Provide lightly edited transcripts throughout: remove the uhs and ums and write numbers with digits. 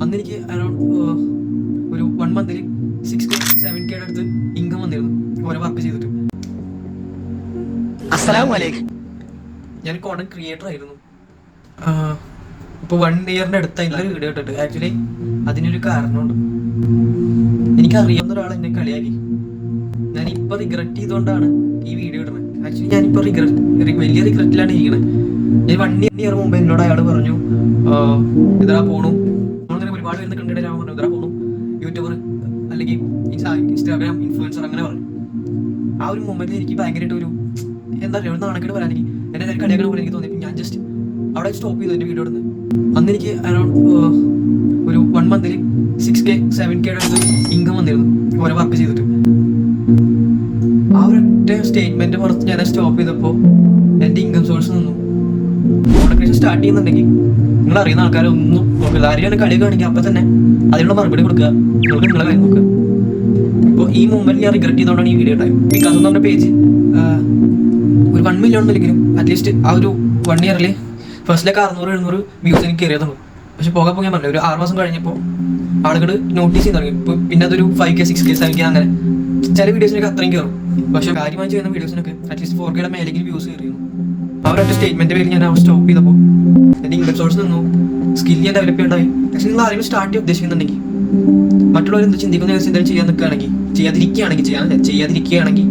അന്ന് എനിക്ക് അറൗണ്ട് ഒരു 1 മന്തിൽ 6K 7K അടുത്ത് ഇൻകം വന്നിരുന്നു ഓരോ വർക്ക് ചെയ്തിട്ട്. അസ്സലാമലൈക്കും. ഞാൻ കോണ്ടന്റ് ക്രിയേറ്റർ ആയിരുന്നു. ഇപ്പോൾ 1 ഇയറിൻ്റെ അടുത്തായി നല്ലൊരു വീഡിയോ ഇട്ടിട്ട്. ആക്ച്വലി അതിനൊരു കാരണമുണ്ട്. എനിക്കറിയാവുന്ന ഒരാൾ എന്നെ കളിയാക്കി. ഞാനിപ്പോൾ റിഗ്രറ്റ് ചെയ്തുകൊണ്ടാണ് ഈ വീഡിയോ ഇടുന്നത്. ആക്ച്വലി ഞാനിപ്പോൾ വലിയ റിഗ്രറ്റിലാണ് ഇരിക്കുന്നത്. ഞാൻ 1 ഇയർ മുമ്പ് എന്നോട് അയാൾ പറഞ്ഞു, ഇതാ പോണു, നമ്മളിങ്ങനെ ഒരുപാട് പേര് കണ്ടിട്ട് ഞാൻ പറഞ്ഞു ഇതാ പോണു, യൂട്യൂബർ അല്ലെങ്കിൽ ഇൻസ്റ്റാഗ്രാം ഇൻഫ്ലുവൻസർ അങ്ങനെ പറഞ്ഞു. ആ ഒരു മൊമെന്റിൽ എനിക്ക് ഭയങ്കരമായിട്ട് ഒരു എന്താ പറയുക, ഒരു നാണക്കേട് വരാൻ എനിക്ക് എന്നെ എല്ലാവരും കളിയാക്കണ പോലെ എനിക്ക് തോന്നി. ഞാൻ ജസ്റ്റ് അവിടെ സ്റ്റോപ്പ് ചെയ്തു എൻ്റെ വീഡിയോ ഇടുന്നത്. അന്ന് എനിക്ക് അറൗണ്ട് ഒരു 1 മന്തിൽ 6K 7K അടുത്ത് ഇൻകം വന്നിരുന്നു ഓരോ വർക്ക് ചെയ്തിട്ട്. ആ ഒരൊറ്റ സ്റ്റേറ്റ്മെന്റ് പുറത്ത് ഞാൻ സ്റ്റോപ്പ് ചെയ്തപ്പോൾ എൻ്റെ ഇൻകം സോഴ്സ് നിന്നു. കോൺഗ്രസ് സ്റ്റാർട്ട് ചെയ്യുന്നുണ്ടെങ്കിൽ നിങ്ങൾ അറിയുന്ന ആൾക്കാരെ ഒന്നും നോക്കില്ല. ആരെയാണ് കളി കാണിക്കുക അപ്പം തന്നെ അതിനുള്ള മറുപടി കൊടുക്കുക, നിങ്ങൾക്ക് നിങ്ങളെ കാര്യം നോക്കുക. ഇപ്പോൾ ഈ മൂമെന്റ് ഞാൻ റിഗ്രറ്റ് ചെയ്തുകൊണ്ടാണ് ഈ വീഡിയോ ഉണ്ടായത്. ബിക്കോസ് ഒന്നും നമ്മുടെ പേജ് ഒരു 1 മില്യൺ ഒന്നുമില്ലെങ്കിലും അറ്റ്ലീസ്റ്റ് ആ ഒരു 1 ഇയറിൽ ഫസ്റ്റിലേക്ക് 600-700 വ്യൂസ് എനിക്ക് കയറിയതുള്ളൂ. പക്ഷെ പോകാൻ ഞാൻ പറഞ്ഞു ഒരു 6 മാസം കഴിഞ്ഞപ്പോൾ ആളുകൾ നോട്ടീസ് ചെയ്ത് തുടങ്ങി. ഇപ്പോൾ പിന്നെ അതൊരു 5K 6K 7K അങ്ങനെ ചില വീഡിയോസിനൊക്കെ അത്രയും കയറും. പക്ഷെ കാര്യമായി ചെയ്യുന്ന വീഡിയോസിനൊക്കെ അറ്റ്ലീസ്റ്റ് 4Kയുടെ മേലെങ്കിലും വ്യൂസ് കയറിയിരുന്നു. ആ ഒരൊറ്റ സ്റ്റേറ്റ്മെന്റ് പേര് ഞാൻ സ്റ്റോപ്പ് ചെയ്തപ്പോൾ എൻ്റെ ഇൻകം സോഴ്സ് നിന്നു, സ്കിൽ ഞാൻ ഡെവലപ്പ് ചെയ്യണ്ടായി. പക്ഷേ നിങ്ങൾ ആരെങ്കിലും സ്റ്റാർട്ട് ചെയ്യാൻ ഉദ്ദേശിക്കുന്നുണ്ടെങ്കിൽ, മറ്റുള്ളവർ എന്ത് ചിന്തിക്കുന്ന എന്തെങ്കിലും ചെയ്യാൻ നിൽക്കുകയാണെങ്കിൽ, ചെയ്യാതിരിക്കുകയാണെങ്കിൽ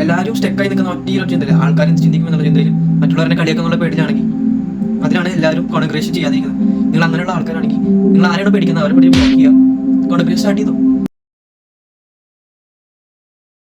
എല്ലാവരും സ്റ്റെക്കായി നിൽക്കുന്ന ഒറ്റ ചിന്തയില്ല, ആൾക്കാർ എന്ത് ചിന്തിക്കും എന്നുള്ള ചിന്തയിൽ മറ്റുള്ളവരെ കളിയാക്കുന്നുള്ള പേടിച്ചാണെങ്കിൽ അതിനാണ് എല്ലാവരും കോൺഗ്രേഷൻ ചെയ്യാതിരിക്കുന്നത്. നിങ്ങൾ അങ്ങനെയുള്ള ആൾക്കാരാണെങ്കിൽ നിങ്ങൾ ആരെയാണ് പേടിക്കുന്നത്, അവരെ പേടി ബ്ലോക്ക് ചെയ്യുക, കോൺഗ്രേഷൻ സ്റ്റാർട്ട് ചെയ്തു.